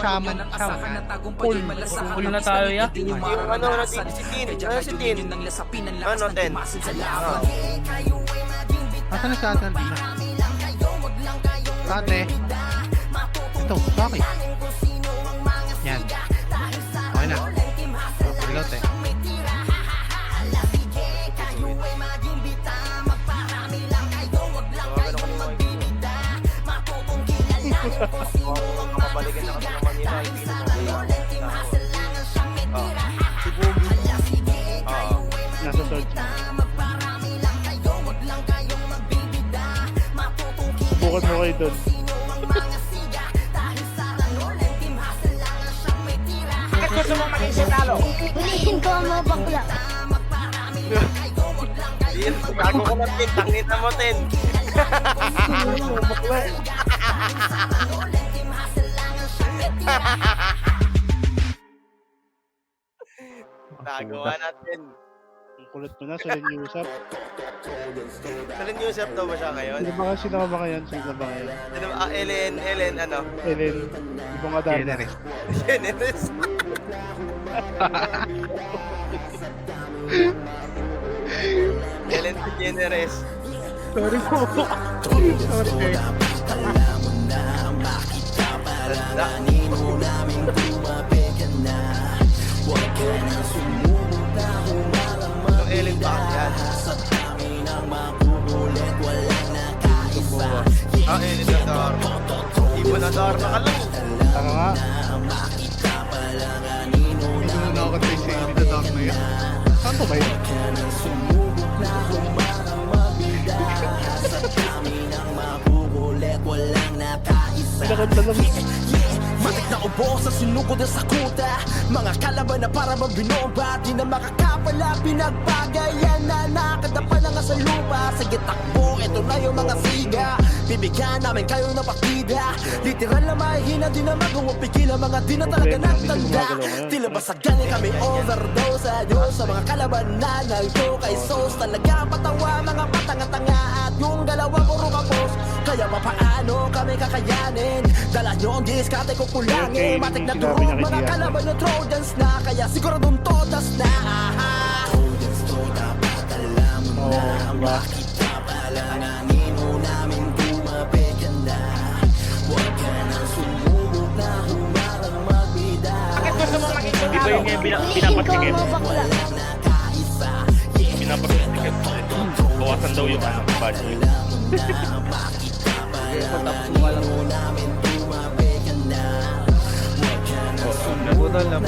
shaman. Full na tayo ya. Yung ano natin, si Tin. Ano si Tin? Ano, 10? Asan na si Ate Aldina? Ate. Ito, bakit? Yan. Okay na. Pilot eh. Makabalikan na kami ng Manila. Si Boogie. Nasa third. Subukan mo kayo doon. Gusto mo maging sitalo? Hulihin ko ang mga bakla. Bago ko ng Tin, tangita mo, Tin. Nagawa natin. Ang kulit mo na, Solen Yusuf. Solen Yusuf daw ba siya ngayon? Sino ka ba ngayon? Ellen, ano? Ellen. Ibang Adarna. Generous. Ellen DeGeneres. Sorry po. Sorry. Yung Ellen ba yan? Ellen na Dharma. Ibo na Dharma ka lang. Tama nga. Hindi ko na nakakatay sa Ellen na Dharma yan. Saan to ba yun? Pinakanta lang. Matik na ubo sa sinugod na sakuta. Mga kalaban na para bang binomba. Di na makakapala, pinagbagayan na nakadapa na nga sa lupa. Sige takbo, eto na yung mga siga. Bibigyan namin kayo ng partida. Literal na mahihina, di na mag-uwapigil ang mga di na talaga nagtanda. Tila ba sa galing kami overdose. Adios sa mga kalaban na nagto kay Sos. Talaga patawa, mga patanga-tanga. At yung dalawa puro kapos. Kaya papaano kami kakayanin? Dala nyo ang diskate ko pulangin. Matik na durog mga kalaban yung Trojans na. Kaya siguradong todas na. Trojans to dapat alam mo na. Makita palanganin mo namin tumapit ka na. Huwag ka nang sumubok na humarang magbida. Bakit gusto mo maging Iba sitalo? yung Hulihin ko ang mga bakla. pinapatikip. Bawasan daw yung ano, budget. Nabutan lang.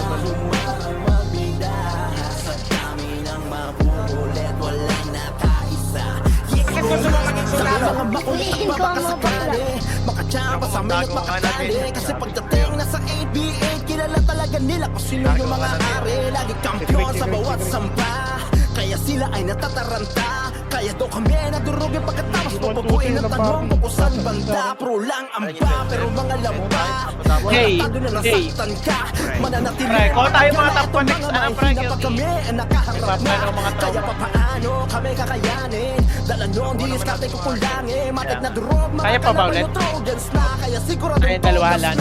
Bakit gusto mo maging sitalo? Hulihin ko ang mga bakla. Makachamba sa mga makakali. Kasi pagdating na sa ABA, kilala talaga nila kung sino yung mga ari. Lagi kampiyon sa bawat sampa. Kaya sila ay natataranta. Kaya daw kami nadurugin pagkatapos papabuin ang tanong kung saan banda. Pro lang ang ba, pero mga lampa. Hey, Tado na hey. nasaktan ka. Mananatili Pre, kung tayo mga top Ito 1 next, mga ano, pre, mahina pag kami ay nakaharap na. Ano, mga top Kaya papaano kami kakayanin? Dala nyo ang diskarte ko pulangin. Matik na durog mga Kaya pa ba kalaban ulit? yung Trojans na. Kaya sigurado Ay, dalawa lang.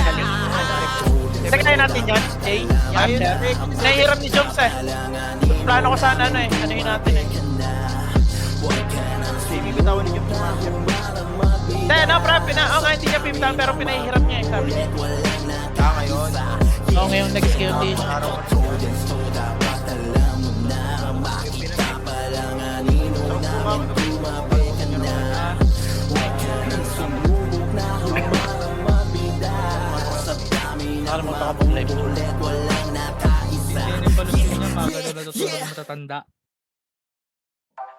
Sige tayo natin yun. Hey, Ayun, yan. Rick. Nahihiram ni Jobs eh. Plano ko sana ano eh. Anuhin natin eh. Hindi bitawan ni Jim Tumaki. Hindi, no, pre. Hindi niya pimitan pero pinahihiram niya eh. Sabi niya. Ngayon. Oo, ngayong nag-skill din. Araw ka. Para magpakapag-live.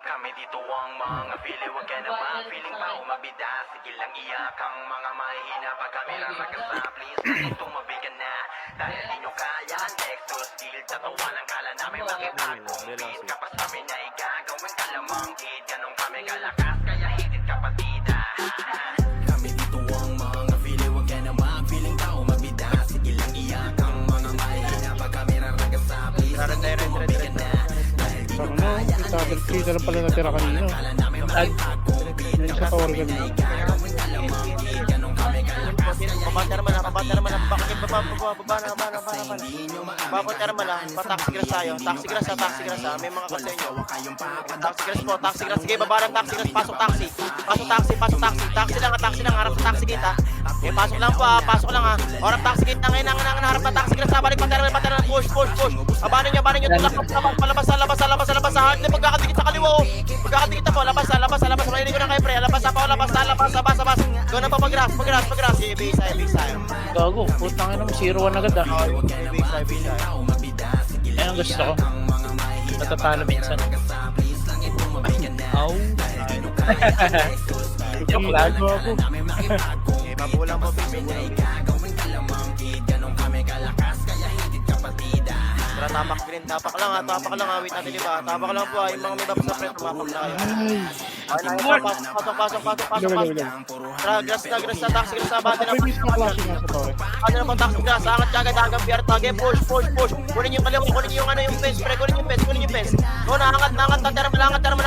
Kami dito ang mga pili, wag ka na ma-feeling pa umabida. Sige lang iyak ang mga mahihina pag kami raragasa. Please, tumabi ka na. Dahil di nyo kaya, next to steal. Tatawan ang kala namin makipag-compete. Kapag kami na igagawin ka lamang hit. Ganun kami kalakas, kaya hitit kapatida. Kami dito ang mga pili, wag ka na ma-feeling pa umabida. Sige lang iyak ang mga mahihina pag kami raragasa. Please, tumabi ka na. Ano, double kill na lang pala natira kanina. Yung sa tower kanina. Baba thermal na, bakit baba na. Baba thermal na, pa-taxi grass tayo. Taxi grass ha, may mga kasi nyo. Taxi grass, sige, baba ng taxi grass, pasok taxi. Taxi lang, harap sa taxi gate ha. Okay, pasok lang ha. Harap taxi gate na ngayon, harap na taxi grass ha, balik pa thermal, push. Abanin nyo, palabas, sa hard na magkakatikit sa kaliwa oh. Magkakatikit na po, labas, mahilig ko na kayo pre, labas. Doon na pa mag-grass, B-side. Gago, putang ina mo, 0-1 agad ah. B-side. Yan ang gusto ko. Natatalo minsan. Aw. Joke lang. Okay, babulang po, Tara, tapak green, tapak lang ha, wait natin iba. Tapak lang po ha, yung mga may babas na friend, tumapak na kayo. Pasok. Tara, grass na, taxi grass na, bati na. Ano na po, taxi grass, angat kagad hanggang PR tage, push. Kunin yung kaliwa, kunin yung fence, pre, kunin yung fence. O, angat na, termal. Termal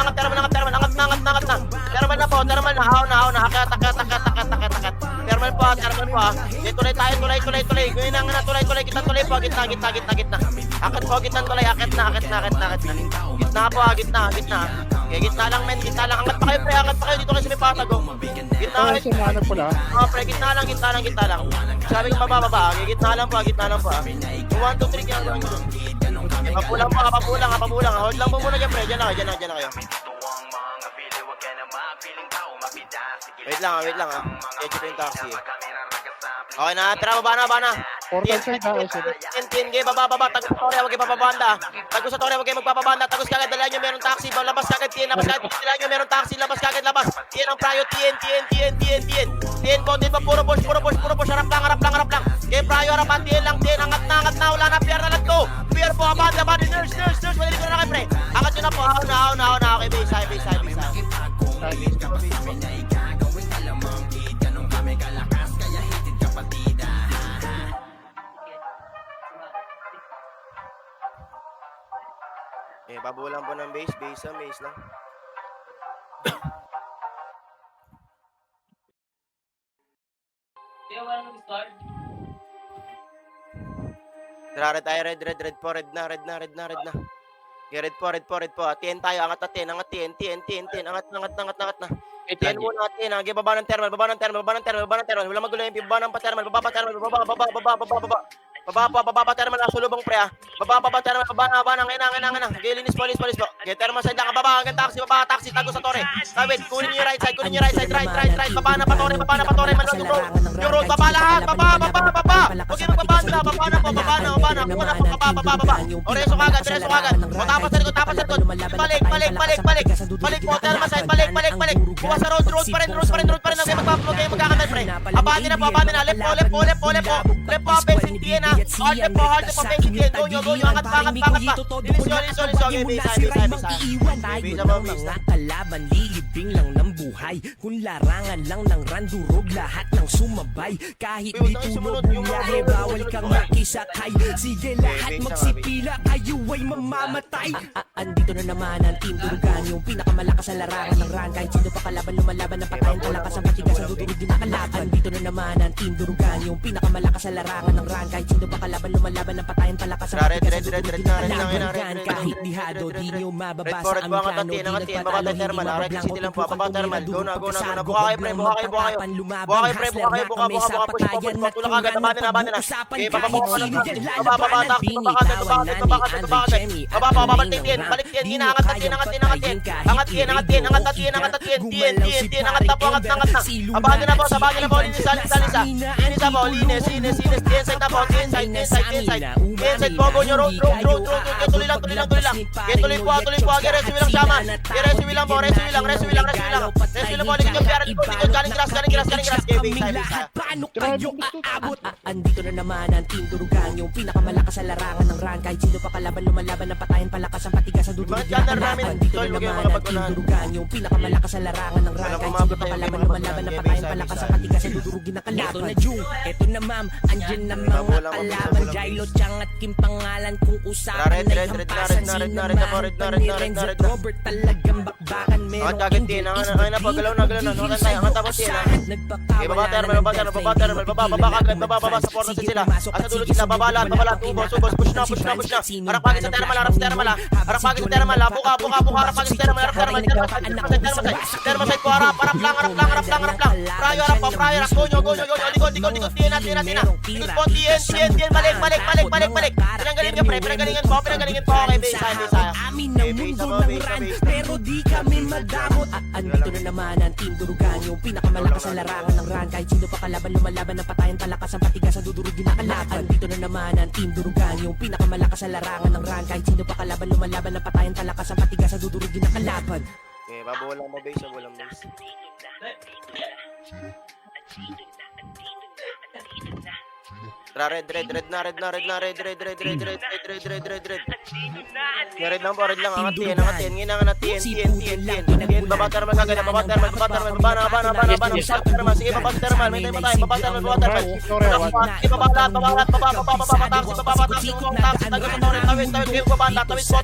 na po, haw na, akat. Termal po ha. Tuloy tayo, tuloy. Gawin na nga, tuloy, kita tuloy po, gitna. Akat po, gitna tuloy, akat na. Gitna po ha, gitna. Okay, gitna lang, angat pa kayo, dito kayo sa may patag oh. Gitna kayo. Pre, gitna lang. Sabi ko baba, okay, gitna lang po ha. 1, 2, 3, kaya gawin ko. Papulang. Hold lang po muna dyan pre, dyan na kayo. Wait lang ha. Check yung taxi. Okay na, tara, baba na. TN, baba, tagos sa torya, wag kayo papabanda. Tagos kagad, dala nyo meron taxi, labas kagad, TN, dala nyo meron taxi, labas. TN ang prayo, TN, kontin pa, puro push, harap lang. Kaya prayo, harapan, TN lang, angat na, wala na, PR na, let's go. PR po, abanda, nurse, malilig ko na kayo, pre. Angat nyo na po, haw na, okay, B-side. Babulang po ng base lang. Tara, tayo, red po, red na. Okay, red po. TN tayo, angat na, TN, angat na. TN muna, TN, okay, baba ng thermal. Wala magulo yung baba ng pa-thermal, baba. Baba pa thermal, sulubong pre ha. Baba thermal, baba na, ngayon. Okay, linis po. Okay, thermal side lang, baba hanggang taxi, tago sa tore. Wait, kunin nyo yung right side, right. Baba na pa tore, manlog yung road, baba lahat, baba. Okay, magbabanda, baba na. Kuha na po, baba. Reso kagad. O, tapas sa likod. Balik po, thermal side, balik. Kuha sa road pa rin. Okay, magkakatal pre. Abante na, left po, fencing TN ha. Hard na po, fencing TN. Go nyo, angat pa. Linis, okay, bisa mga kalaban, lilibing lang ng buhay. Kung larangan lang ng randurog, lahat ng sumabay. Kahit di tulog bumiyahe, bawal kang makisakay. Sige lahat magsipila, kayo ay mamamatay. Andito na naman ang Team Durugan, yung pinakamalakas sa larangan ng run. Kahit sino pa kalaban, lumalaban ng patayan, talakas ang matigas ang dudurog din nakalaban. Andito na naman ang Team Durugan, yung pinakamalakas sa larangan ng run. Kahit sino pa kalaban, lumalaban ng patayan, talakas ang matigas ang dudurog din nakalaban. Kahit dihado, di nyo mababasa ang plano. Di nagpatalo, hindi mabablang. Go na. Buka kayo, pre. Buka kayo. Buka. Tulak agad. Nabanin na. Okay, papabuka na. Baba, TN. Balik TN. Angat na TN. Angat na. Abagin na po. Linis. TN side na po. TN side po. Go nyo. Road. Tuloy lang. Tuloy po. Resiwi lang. Likod yung PR. Likod. Galing grass. Paano kayo aabot? Andito na naman ang Team Durugan, yung pinakamalakas sa larangan ng run. Kahit sino pa kalaban, lumalaban ng patayan, palakas ang patigas ang dudurog din nakalaban. Andito na naman ang Team Durugan, yung pinakamalakas sa larangan ng run. Kahit sino pa kalaban, lumalaban ng patayan, palakas ang patigas ang dudurog din nakalaban. Ito na Jung, ito na ma'am, andyan na mga kalaban. Jailo, Chang at Kim pangalan kung usapan ay hampasan. Sinamahan ni Renzo at Robert, talagang bakbakan. Merong hindi is the dream. Nagpaka Okay, baba thermal, baba thermal, baba thermal, baba kagad, baba sa porno sila. At sa dulo sila, baba lahat, ubos, push na. Harap pagin sa thermal, harap pagin sa thermal, buka, harap pagin sa thermal, thermal side ko, harap lang. Prayo, harap, gonyo, likod, tiyan na. Likod po, tiyan, balik. Pinanggalingan po, okay, base, Amin ng mundo ng ran, pero di kami madamot. At andito na naman ang Team Durugan, yung pinakamalakas sa larangan ng ran. Kahit sino pa kalaban, lumalaban ng patayan, palakas ang patigas sa dudurugin na kalaban. Andito na naman ang Team Durugan, yung pinakamalakas sa larangan ng ran. Kahit sino pa kalaban, lumalaban ng patayan, palakas ang patigas sa dudurugin na kalaban. Okay, walang mabase, walang base. Red na. Red lang, angat TN, ginangan na TN. Baba thermal kagad, baba thermal. Sige, baba thermal, may tayo, baba thermal. Taxi,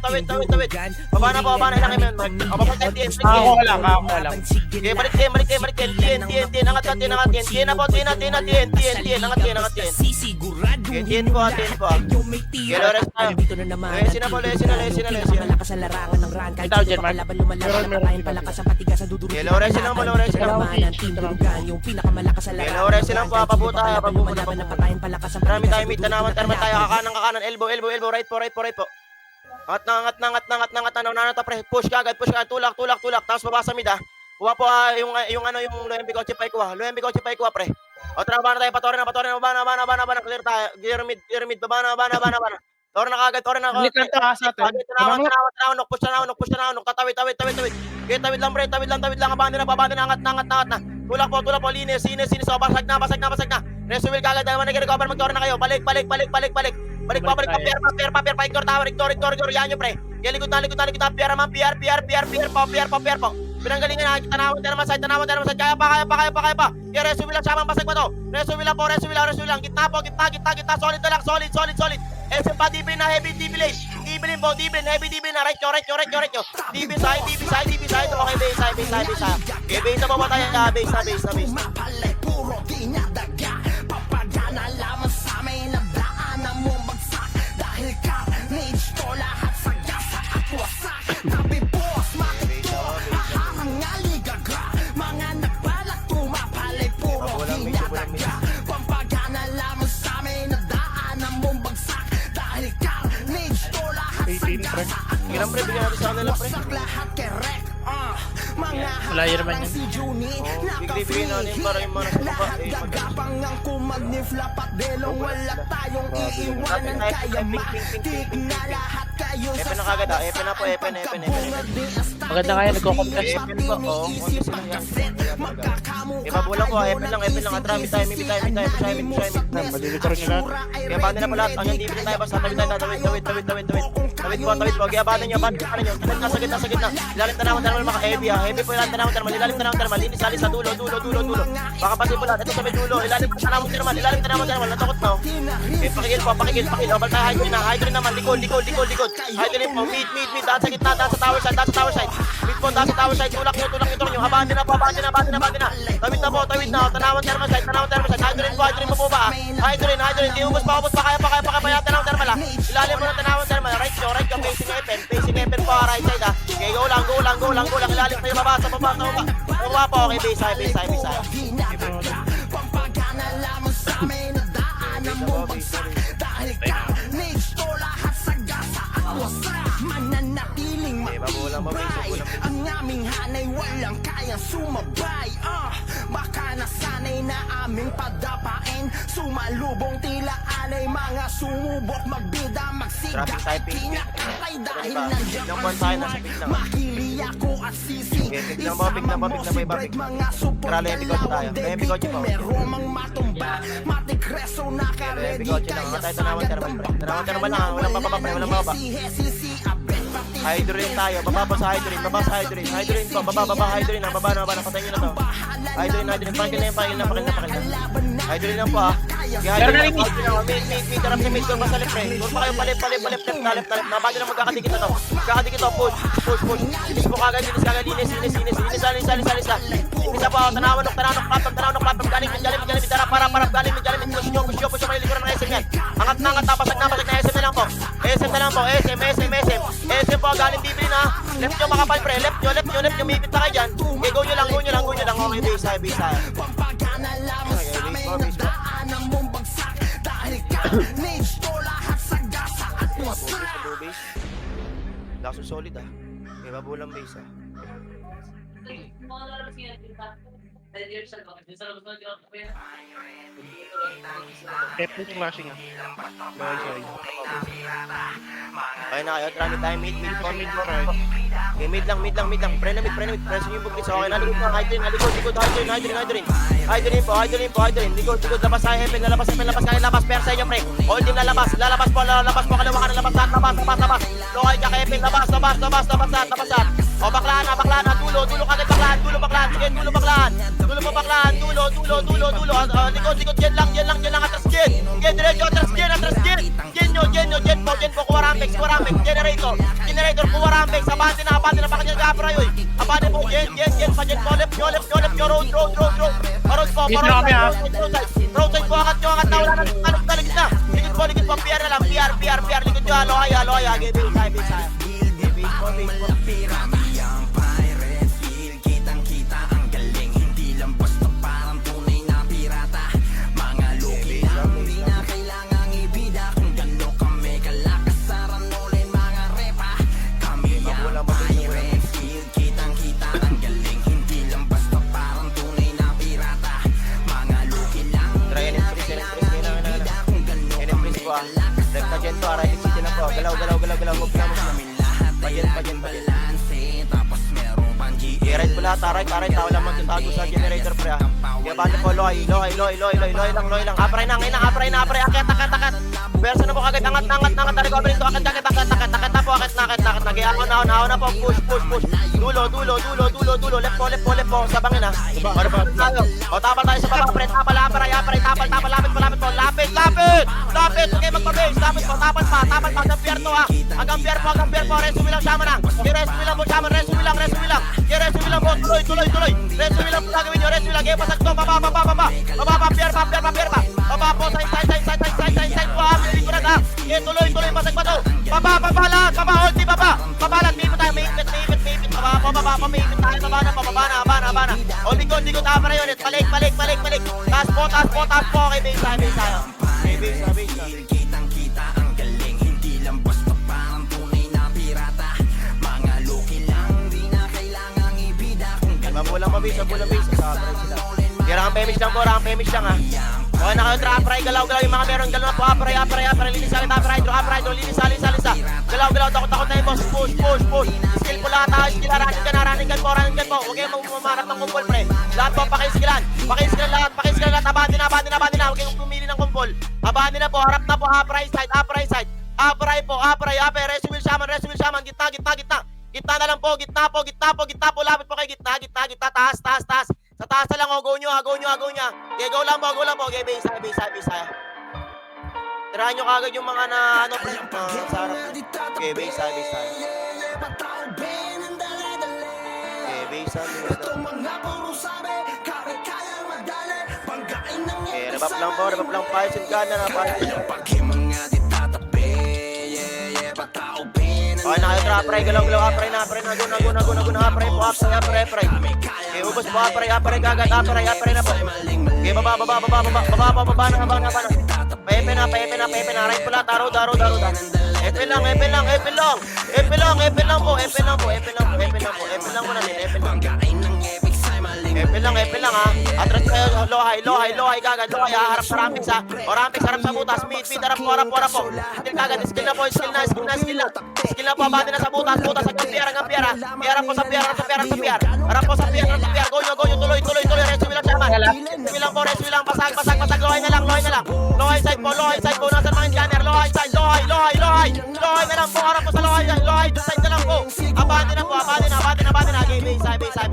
tawid. Baba na, ilang imen. Baba TN. Ako lang. Okay, balik TN, angat TN. TN na po, TN, angat TN. Sisigurado Tin ko. Yellow rest tayo. Dito na naman. Lesina. Malakas sa larangan ng ran. Kahit sino pa kalaban, lumalaban ng patayan, palakas ang patigas sa dudurugin. Yellow rest lang. Naman ang Team Durugan, yung pinakamalakas sa larangan. Yellow rest lang po, pabuta. Lumalaban ng patayan, palakas ang Marami patigas tayo sa mid, dudurugin tanawan na tayo, kalaban. kakanan, elbow, right po. Angat na, pre. Push kagad, tulak. Tapos baba sa mid, Kuha po yung Loyang Bicotche Pai kuha, pre. O trabaho na tayo, patorin na, bana, clear tayo, gear mid, bana. Torin na kagad. Balikan to sa atin. Tanawan, push na, tatawid. Okay, tawid lang, babanda na, angat na. Tulak po, linis, so, basag na. Reso will kagad, naman nag-recover, magtorin na kayo, balik, paper, ignore, yan nyo, pre. Kaya likod na, PR po. Pinanggalingan na, tanawan side, kaya pa. Kaya reso will lang, samang basag pa to. Reso will lang, gitna, solid. SM pa, DB na, heavy DB lane. DB na, right nyo. DB side, okay, base side. Okay, base na ba tayo, base. Mapalay, puro dinadaga. Papagana lamang sa amin na daanan mo bagsak. Dahil carnage to lahat sa gasa at wasak. Tabi boss, makito, haharang aligaga. Mga nagbalak tumapalay, puro dinadaga. Papagana lamang sa amin na daanan mo bagsak. Dahil carnage to lahat sa gasa at Kailan, pre, bigyan natin sa kanila, pre. wasak lahat kerek. Mga Flyer man yan. si Juni, bigay natin para yung mga nasa baba, lahat gagapang ang kumagnifla delong wala tayong iiwanan kaya matik na lahat kayo sa Epen na kagad, epen na po. Maganda nga yan, nagko-contest. Epen po, contest lang yan. Ipabulang ko, epen lang, atrami tayo, may tayo, Malilito rin nila. Kaya banda na pala, hanggang di tayo, basta tawid, tawid po, kaya banda nyo, sakit na, ilalim tanawan, maka-heavy, heavy po ilalim tanawan, linis sa dulo, baka pasin po lahat, ito sa may dulo, ilalim tanawan, natakot na, okay, pakigil, bal tayo, hydro naman, likod, hydro po, mid, daan sa gitna, daan sa tower side, mid po, daan sa tower side, tulak nyo, habaan na, tawid na, tanawan thermal side, hydro po ba, hydro, di ubos pa, kaya tanawan thermal, ilalim mo na tanawan thermal, right nyo, facing epen po, right side, okay, go lang, ilalim tayo, baba po, okay, base side. Pampagana lamang sa amin na daanan mo bagsak. Dahil carnage to lahat sa gasa at wasak. Mananatiling matibay, ang aming hanay walang kayang sumabay. Baka nasanay na aming padapain, sumalubong tila alay mga sumubok magbida, magsiga Traffic ay typing. kinakatay dahil Diba? nandiyan Yung ang one tayo, nasa sumay. big lang. Makili ako at sisi, Okay, big lang ba, big lang ba, mga support Tara, Lemmy Coach tayo. Lemmy Coach po. Meron mang matumba, matikreso nakaredy Coach lang, kaya tayo sa tanawan thermal, pre. Tanawan thermal lang, walang bababa, pre, walang bababa. Hydroin tayo, baba sa hydroin po, baba hydroin na, baba na, patayin nyo na to. Hydroin, pakil na. Hydroin lang po, Pero narinig. Mid, harap sa mid, doon pa sa left, pre. Doon pa kayo, palip, left, nabali na magkakadikit na to. Magkakadikit to, push. Linis mo kagad, linis. Linis na po, tanawan, klapag, galing, harap, galing, push nyo, may likuran ng SM yan. Angat na, tapasag na SM na lang po. SM po, galing bibili na. Left nyo makapal, pre, left nyo, mipit na kayo dyan. Okay, go nyo lang, okay, base tayo. Lakas yung solid ah. May mabulang base ah. Epic flashing ah. Okay na kayo, try tayo mid po. Okay, mid lang. Pre na mid. Press nyo yung buglis. Okay, nalikod na. Likod. Hydrin po. Likod. Labas tayo, Heaven. Labas. Pero sa inyo, pre. All team lalabas po. Kalawa ka na labas. Lokay ka, Heaven. Labas. O, baklaan na. Dulo kagad baklaan. Sige, dulo baklaan. Dulo. Likod. Gen lang. Atras gen. Gen, diretso. Atras gen. Gen po. Kuwarampex. Generator. Kuwarampex. Abante na. Bakit niya gabra yun? Abante po. Gen. Pagen po. Left nyo. Road. Road po. Roadside po. Angat na. Wala na. Ligid na. Ligid po. PR na lang. PR. Ligid nyo. Aloy. Base tayo. Pagen. I-ride po lahat, taray, tao lang magtatago sa generator, pre ah. Kaya banda po, loy lang. Apray na, akit. Verso na po kagad, angat, recovery to, akit na po, akit na. Nag-iahon na po, push. Dulo, left po, sabangin ah. O, tapal tayo sa baba, pre, tapal, lapit po, lapit, okay, magpabase, lapit po, tapal pa, hanggang pier to ah. Hanggang pier po, resume lang, sama na. Resume lang po, tuloy. Resume lang po gagawin nyo, kaya pasag to, baba, pier pa. Baba po, side po ah, likuran ah. Kaya tuloy, pasag pa to. Baba lahat, ulti, baba lahat, may ipit tayo, may ipit. Baba na. O, likod, tama na yun, balik. Taas po, okay, base tayo. Okay, base na. Mabulang base. Kaya pemish lang ah. Okay na kayo, apray, galaw yung mga meron, galaw na po, apray, linis salit, apray, linis. Galaw, takot na yung boss, push. Skill po lahat ah, skill, running gun po. Huwag kayo mamarap ng kumpol, pre. Lahat po, pakiskilan lahat, abandi na, huwag kayong pumili ng kumpol. Abandi na po, harap na po, apray side. Apray, resume shaman, gitna. Gitna na lang po, gitna po, lapit po kayo, gitna, taas. Sa taas na lang, go nyo. Okay, go lang po, okay, base tayo. Tirahan nyo kagad yung mga sa harap. Okay, base tayo. Okay, base tayo. Okay, rebap lang, pasin ka na. Okay na kayo, apray, galaw, apray na, apray po, apray. Okay, ubos po, apray kagad, apray na po. Okay, baba na. Pepe na, right po lahat, daro. Epe lang muna din, Epe lang ha. Atras kayo, lohay kagad, harap sa Rampex ha. O Rampex, harap sa butas, mid, harap po. Skill kagad, skill na. Skill na po, abante na sa butas, hanggang pier ha. Harap po sa pier. Go nyo, tuloy, resume lang siya man. Resume lang, pasag, lohay na lang. Lohay side po, nasa mga scanner, lohay na lang po, harap po sa lohay side na lang po. Abante na, base tayo.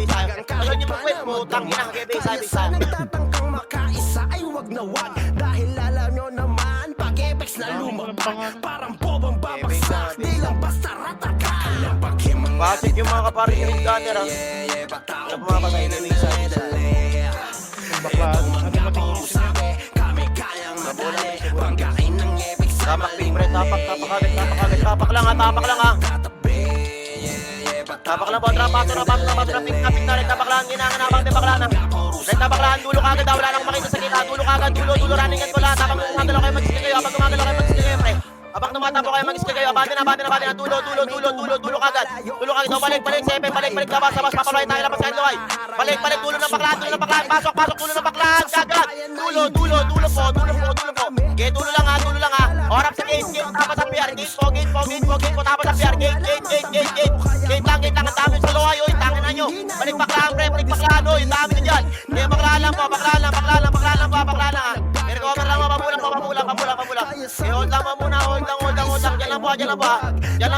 Ayun yung mag-wait mo, tangin ang base tayo. Nagtatangkang makaisa ay wag na wag dahil luma Walang pangalan. Parang bobang babasa Di lang basta rataka Alam paghimang Bakit yung mga kapari yung gunner ha? Ano pumapasay na yung isa? Bakla. Ano matingin siya? Banggain ng epic Tapak big pre, tapak agad. Tapak lang ha. Tapak lang po, trapaso na, pick na rin, tapak lang, ginanganabang, tapak lang na. Red tapak lang, dulo kagad, wala nang makita sa kita, dulo kagad, dulo, running at wala, tapang gumagalaw kayo, mag-skill kayo, habang gumagalaw kayo, mag-skill kayo, pre. Habang tumatapo kayo, mag-skill kayo, abante na, dulo kagad, o, balik, sepe, balik, labas, papaloy tayo, labas kayo, loy. Balik, dulo ng baklaan, pasok, dulo ng baklaan, kagad, dulo po. Okay, dulo lang ha. Orap sa gate, tapos sa PR, gate po, tapos sa PR, gate lang, ang dami sa lohay, oy, tangin na nyo. Balik baklaan, oy, dami na dyan. Kaya baklaan lang po, baklaan ha. I-recover lang, mabulang. Eh, hold lang muna, hold lang. Dyan lang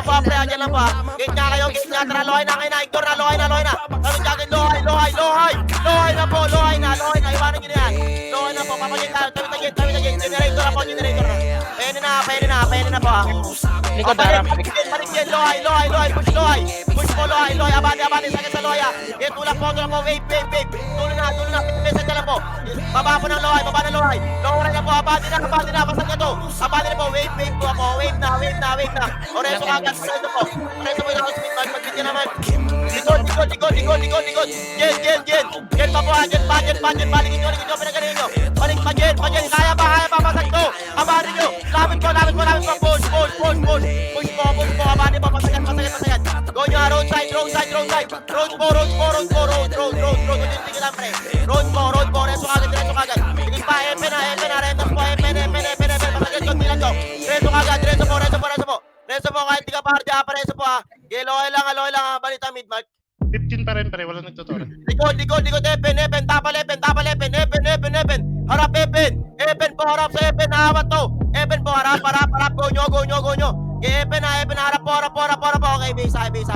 po, pre, dyan lang po. Gate nga kayo, tara, lohay na, Hector na, lohay na. Tanong dyan, lohay na, iwanan nyo na yan. Lohay na po, papagin tayo, tabi na gate, generator na. Pwede na po ha. Likod harap. Balik yan, lohay, push mo, abante, sakit sa lohay ha. Eh, tulak po, wave. Tulo na, message na lang po. Baba po ng lohay, lower na po, abante na, basag na to. Abante na po, wave po ako, wave na. Oreso agad, oreso po yung house speed, mag-speed ka naman. Likod. Jen pa po ha, jen pa, balikin nyo, pinagaling nyo. Balik pa, jen, kaya pa, basag to. Abante nyo, lapit po, push po, abante po, pasagan. Go nyo ha, road side. Road po. Tingin lang pre. Road po, reso kagad. Tingin pa, epe na, rentas po, epe, pasagan ko, tilan ko. Reso po, kahit di ka pa reso po ha. Loy lang ha, balita mid-mark. 15 pa rin pre, wala nagtuturo. Likod, Epen, tapal Epen. Harap Epen po, harap sa Epen, naawat to. Epen po, harap, go nyo. Epen harap po. Okay, base. Okay,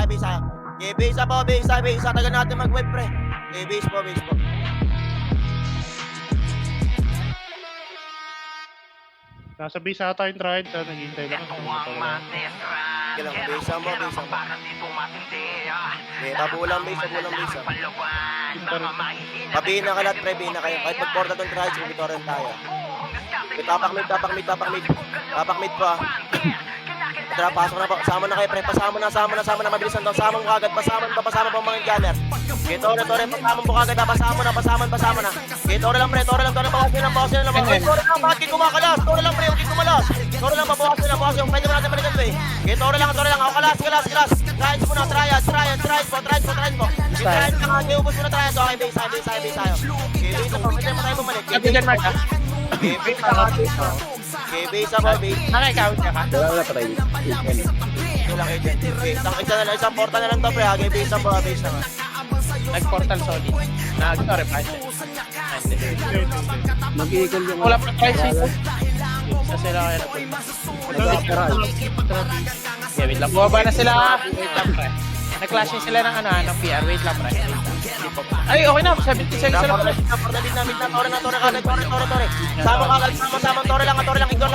base. Tagal natin mag-web, pre. Okay, base po. Nasa base ata yung tried, naghihintay lang. Kailang base mo. Okay, tabulang base. Pabihin na kalat, pre, bihin na kayo. Kahit mag-porta tong tried, sumitorin tayo. Okay, tapak mid. Tapak mid po ha. Tara, pasok na po. Sama na kayo, pre. Pasama na. Mabilisan daw. Sama mo kagad. Pasama pa mga gunner. Okay, tore. Pasama mo kagad. Pasama na. Okay, tore lang, pre. Bawasin lang. Okay, tore lang. Bakit kayo kumakalas? Tore lang, pre. Huwag kayo kumalas. Tore lang, bawasin. Pwede mo natin balikan to eh. Okay, tore lang. Ako, kalas. Trials muna. Trials po. Trials ka nga. Ubus muna trials. Okay, base tayo. Okay, base ako. Pwede mo tayo bumalik. Kapigan mark ha? Okay, base ako. Okay, base ako. Nakikawit ka ka? Ito lang agent. Okay, isang portal na lang to, pre. Okay, base na nga. Nag-portal solid. Nag-tore pa siya. Mag-iikol yung Wala pa try si Sa sila kaya Okay, wait lang. Bumaba na sila. Wait lang, pre. Nag-clashing sila ng PR. Wait lang, pre. Ay, okay na. 70 seconds sila, pre. Portalit namin na. Tore kagad. Tore. Sama tore lang. Ignore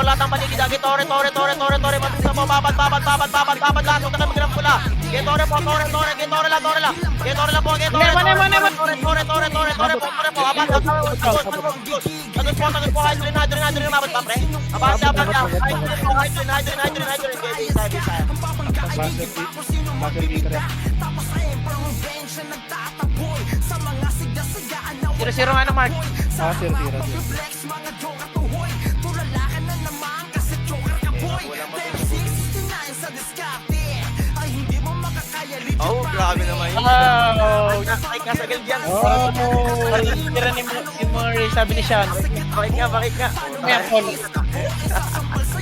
lahat ang paligid. Okay, tore. Mabilis na po. Babad. Lahat. Huwag na kayo mag-grab pula. Okay, tore lang. Tore po. Abad. Tagal po. Hydro na mabad pa, pre. Abad. Hydro. Zero nga na, Mark. Tira. Oh, grabe naman yun. Wow! Nakasagad yan. Tira ni Murray, sabi ni Sean. Bakit nga? May akol.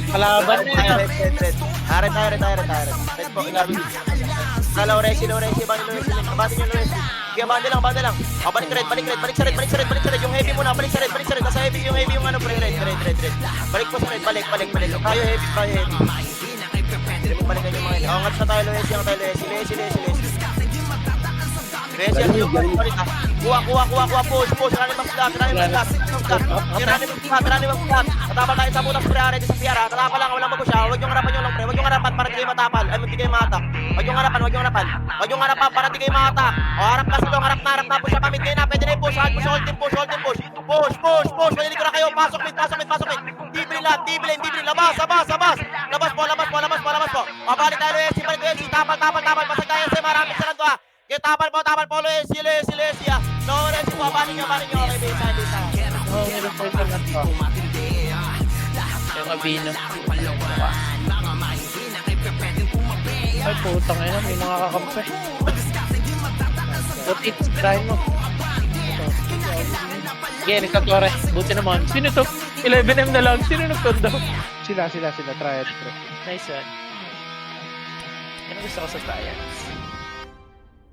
Kalaban na yan. Red. Red po, ilabi. Low resi, bandi nyo Loresi. Kaya bandi lang. Balik sa red. Yung heavy muna, balik sa red. Nasa heavy yung pre, red. Balik po sa red, balik. Tayo heavy. Balikan yung mga ito. Angat na tayo Loresi. Lesi. Resi yan yung ulit ha. Kuha, push, running back flat. Tatapal tayo sa butas pre, ready sa PR ha. Tatapal lang, walang mabush ha. Huwag yung harapan yung long pre, huwag yung harapan para di kayo matapal. Ay, hindi kayo matak. Huwag yung harapan para di kayo matak. O, harap na sila, harap na, push ha, pamit kayo na, pwede na yung push, hold team push. Push, malilig ko na kayo, pasok mid. Dibli, labas po. Mabalik tayo, Lesi, tapal, pasag tayo, Lesi, maraming sila to ha. Yung tapal po, Lesi ha. No, Lesi po, balik nyo, okay, bisa. Oo, meron po ito na to. Yung Abino. Ay, putang ina, may nakakakampi. Putit, try mo. Sige, nagkatwara. Buti naman. Sino to? 11M na lang. Sino nagtondo? Sila, triad pre. Nice one. Ano gusto ko sa Triads?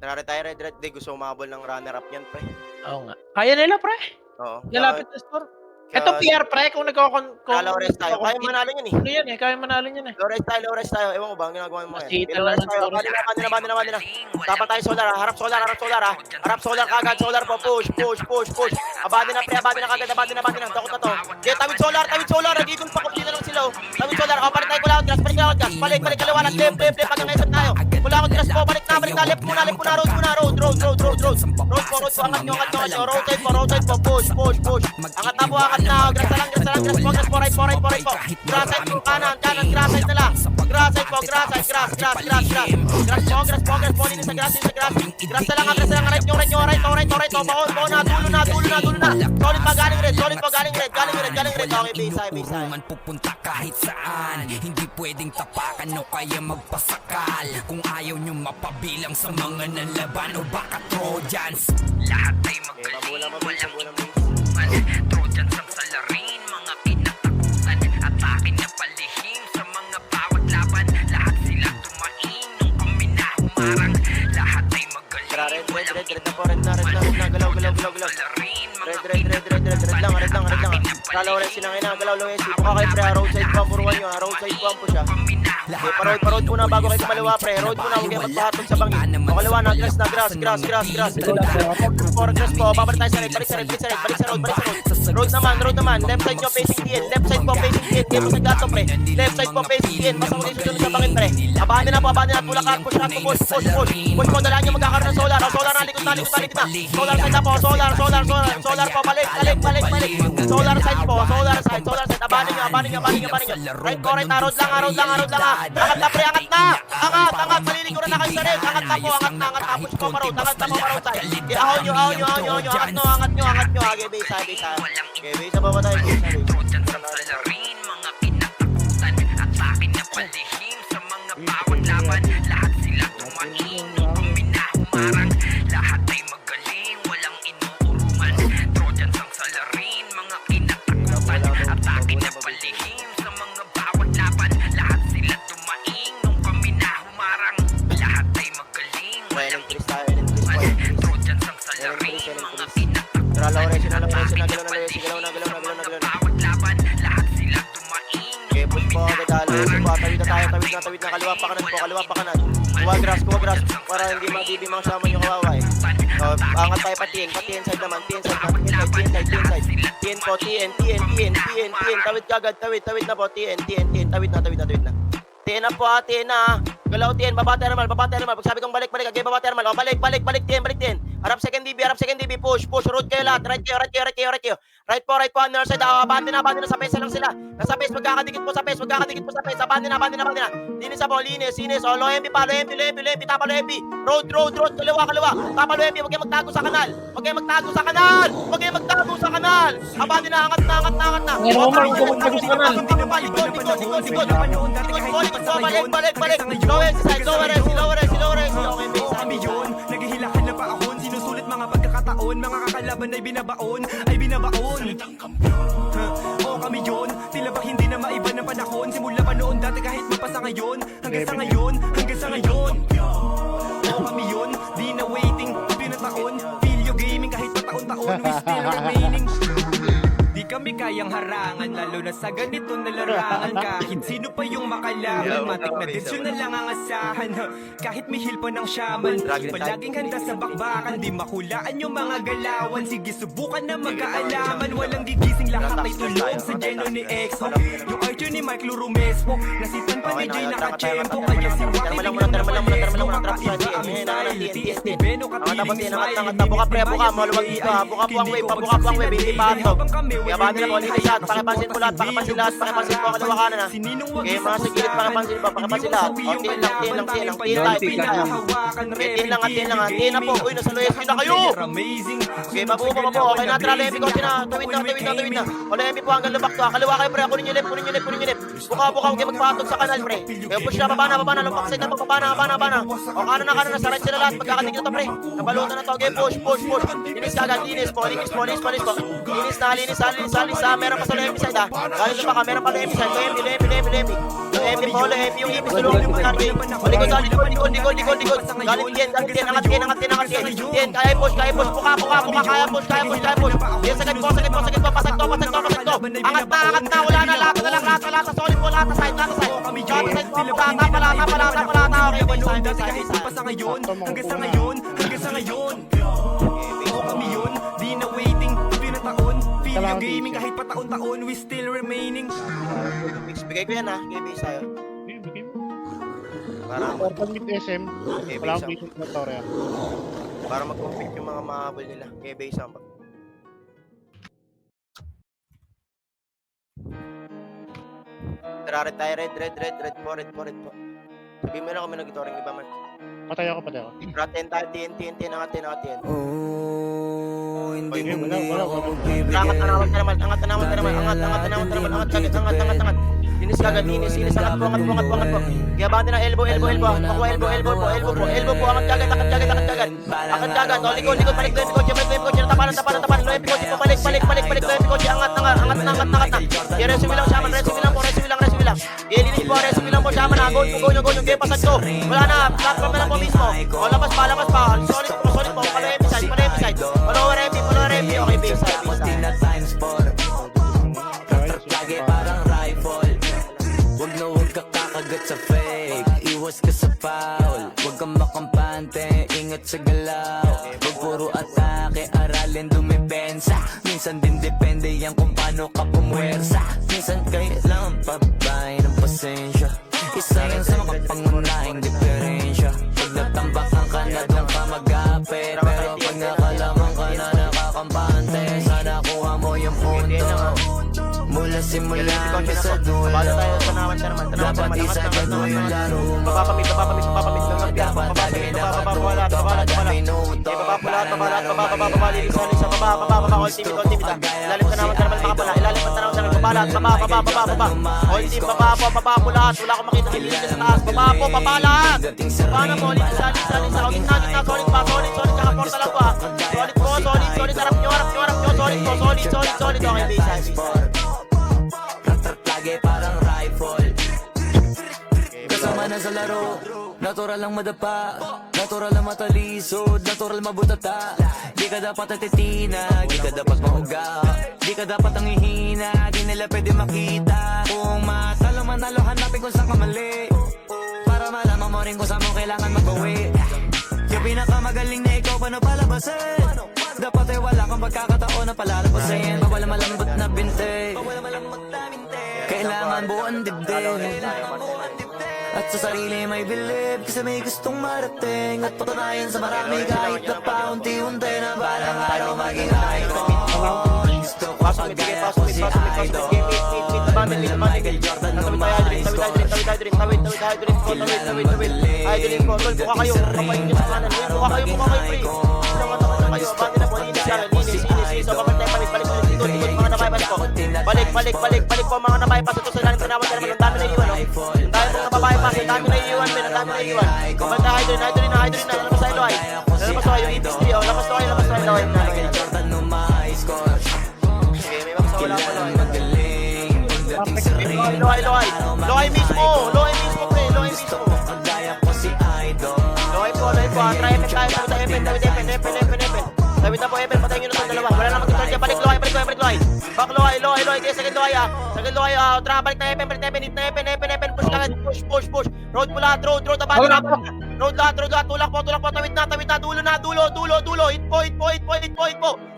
Nare-retire, Red, gusto umabol ng runner-up yan, pre. Oo nga. Kaya nila, pre. Oo. Nalapit na score. Ito PR, pre. Kung Lores tayo. Kaya manalo yan eh. Ano yan eh? Kaya manalo yan eh. Lores tayo. Ewan ko ba ang ginagawa mo yan? Masita lang ng tayo. Lores. Bandina. Dapat tayo solar ha. Harap solar ha. Harap solar kagad. Solar po. Push. Abandina kagad. Abandina. Dakot na to. Okay, tawid solar. Nag-igol pa. Kumpi na lang sila. Tawid solar. O, balik tayo kula out gas. Balik kaliwanag. Left. Pag nangaisap tayo. Kula out gas po. Balik na. Left muna. Road. Road. Angat nyo. Rotate po. Push. Angat na po. Grass po. Right po. Grass side po. Kanan. Grass side na lang. Grass. Linis sa grass. Grass na lang. Right nyo. Baon na. Dulo na. Solid pa. Galing red. Okay, bisa. Man pupunta kahit saan. Hindi pwedeng tapakan o kaya magpasakal. Kung ayaw nyo mapabilang sa mga nanlaban o baka Trojans. Lahat ay magaling, walang inuman. Trojans ang salarin, mga kinatakutan. Atake na palihim sa mga bawat laban. Lahat sila tumain nung kami na humarang. Lahat ay magaling, walang Red na. Galaw. Red lang. Kalaw rin silang galaw lang yung buka kayo pre, roadside pump, puruan nyo ha, roadside pump po siya. Okay, parood muna bago kayo kumaliwa pre, road muna, huwag kayo magpahatog sa bangin. Makaliwa na, grass. Grass po, babalik tayo sa red, balik sa road. Road naman, left side nyo facing DN, left side po facing DN, kayo po sa gato pre. Left side po facing DN, basta huwag kayo susunod sa bangin pre. Abangan na, tulakar, push po, dalaan nyo magkakaroon ng solar, solar na, likod na. Solar side na po, solar po, balik. Solar side, abangan nyo. Right po, road lang ha. Angat na pre, angat, maliliguran na kayo sa red. Angat na, push po marot, angat side. Ahon nyo, angat nyo. Okay, bisa. Okay, bisa ba tayo? Trojans ang salarin, mga kinatakutan. Atake na palihim sa mga bawat laban. Lahat sila tumain nung kami na humarang. Lahat ay magaling, walang inuurungan. Trojans ang salarin, mga kinatakutan. Atake na palihim sa mga bawat laban. Lahat sila tumain nung kami na humarang. Lahat ay magaling, walang inuurungan. Trojans ang salarin, mga kinatakutan. Galaw na. Bawat laban, lahat sila tumain. Okay, push po, tawid na, kaliwa pa kanan. Kuha grass, para hindi magibimang sama yung kawawa eh. Angat tayo pa TN side naman, TN po, TN, tawid kagad, tawid na po, TN, tawid na. TN na po, TN na. Galaw TN, baba thermal. Pag sabi kong balik, okay, baba thermal. O, balik, TN. Harap second DB, push, road kayo lahat. Right kayo. Right po, under side. Abandon na, sa base lang sila. Nasa base, magkakadikit po sa base. Abandon na. Linis sa ball, linis. O, low MB pa, tapa low MB. Road, kaliwa. Tapa low MB, huwag kayo magtago sa kanal. Abandon na, angat na. Ngayon, Omar, huwag ka magtago sa kanal. Likod, balik. Lower SC. Okay, base. Kami yun, naghihilakan na paahon. Sinusulit mga pagkakataon. Mga kakalaban ay binabaon. Oo, kami yun, tila ba hindi na maiba ng panahon. Simula pa noon dati kahit mapasa ngayon. Hanggang sa ngayon. Oo, kami yun, di na waiting. Pinataon, feel your gaming kahit pataon-taon. We still remaining. Di kami kayang harangan, lalo na sa ganito na larangan. Kahit sino pa yung makalaban, matik na din na lang ang asahan. Kahit mihil pa ng shaman, palaging handa sa bakbakan, di makulaan yung mga galawan. Sige, subukan na magkaalaman, walang gigising, lahat ay tulog sa geno ni EXO. Yung Archer ni Mike Lurumespo, nasitan pa ni Jay Nakachempo, kaya si Waki biglang napalespo. Kakaiba ang style, tiis ni Beno kapiling ni Smile. Buka pre, buka, maluwag dito ha. Buka po ang wave, pabuka po ang wave, hindi pa ito. Kaya ba nila po, hindi lahat, pakipansin po lahat, pakipansin lahat, pakipansin po ang kalawa kanan ha. Kaya mga sa gilid, pakipansin po, pakipansin lahat. O, tin lang, tin lang, tin lang, tin tayo, tin tayo. Tin lang, tin lang, tin na po. Uy, nasa loyes na kayo. Okay, babuo pa po. Okay na, tara, Lemmy, konti na. Tuwid na, tuwid na, tuwid na. O, Lemmy po hanggang lubak to ha. Kaliwa kayo pre, kunin nyo lip, kunin nyo lip, kunin nyo lip. Buka, buka, huwag kayo magpatog sa kanal pre. Kaya push na, baba na, lumpak side na, baba na. O, kanan na, sa right sila lahat, magkakatig na to pre. Nabalutan na to, okay, push. Linis agad, linis po. Linis na, meron pa sa Lemmy side ha. Galing na baka, meron pa Lemmy side. Lemmy. Lemmy po, Lemmy, yung ibis tulungan yung mga Lemmy. O, likod. Galing Tien, angat Tien. Kaya push. Buka, kaya push. Yan, sagad po. Pasag to. Angat na, wala na, lata. Solid po, lata side. Lata side po, lata. Okay, pa sa ngayon, hanggang sa ngayon. Oo kami yun, di na waiting, tuloy na taon. Video gaming kahit pa taon-taon, we still remaining. bigay ko yan ha. Kaya base tayo. Para Purple mid SM. Wala akong basic na Torre. para mag-compete yung mga mahabol nila. Kaya base ang Tara, tayo, red po. Sabihin mo na kami nag-itoring iba man. Patay ako. Raten tayo, TNT, angat. Oh, hindi mo Wala. Angat linis kagad, linis, angat po. Kaya bante na elbow. Pakuha elbow po, angat kagad. Angat kagad, o likod, balik left coach, tapanan. Left coach, balik, left coach, angat. Kaya resume lang, shaman, resume lang. Kaya linis po, resume lang po, shaman, go, kaya pasag to. Wala na, platform na lang po mismo. O labas pa, solid po, pala MP side. Follower MP, okay, base side. Lagi parang rifle. Huwag ka kakagat sa fake. Iwas ka sa foul. Huwag kang makampante, ingat sa galaw. Huwag puro atake, aralin dumipensa. Minsan din depende yan kung paano ka pumwersa. Minsan kailangan pabay ng pasensya. Isa yan sa mga pangunahing diferensya. Pag natambakan ka na doon ka mag-ape. Pero pag nakalaman ka na nakakampante, sana kuha mo yung punto. Mula simula hanggang sa dulo. Dapat isagad mo yung laro mo. Papapamit dapat lagi na patuto kada minuto. Ilalim ka naman makapala. Wala akong makita sa linis sa taas. Baba lahat. Paano mo? Lisa. Gitna. Solid. Kaka porta lang po ha. Solid. Harap nyo. Solid. Okay, base. Lagi parang rifle. Kasama na sa laro. Natural lang madapa. Natural lang matalisod. Natural mabutata. Di ka dapat atitina. Di ka dapat mahuga. Di ka dapat ang ihina. Di nila pwede makita. Kung matalo manalo, hanapin kung saan ka mali. Para malaman mo rin kung saan mo kailangan magbawi. Yung pinakamagaling na ikaw, paano palabasin? Dapat ay wala kang pagkakataon na palalabasin. Bawal malambot na binte. Kailangan buuan dibdib. At sa sarili may bilib. Kasi may gustong marating. At patunayan sa marami kahit na paunti-unti na balang araw maging icon. Gusto ko pagkaya ko si Idol. Michael Jordan nung my score. Idolin po, buka kayo. Kapain nyo sa kanan. Buka kayo, pre. Bante na po, linis. So, kapag tayo balik dito, mga nabaypas po. Balik po mga nabaypas. Ito sa ilalim sa naman ang dami na iwan. Ang dami mga nabaypas, ang dami na iwan. Kapag na Idolin na, lalabas sa Eloy. Yung EPS 3, labas to kayo. Michael Jordan nung my score. Okay, may mga wala pa Eloy. Pagdating sa ring, Loy mismo, pre. gusto ko kagaya ko si Idol. Loy po. Try effect tayo. Effect. Tawid na po, Epen. Patayin nyo na itong dalawa. Wala na mag-turn dyan. Balik, Lohay. Back, Lohay. Kaya second Lohay, Second Lohay, balik na Epen. Hit na Epen. Push ka agad. Push. Road mo lahat. Road. Abado na. Road lahat. Tulak po. Tawid na. Dulo. Hit po.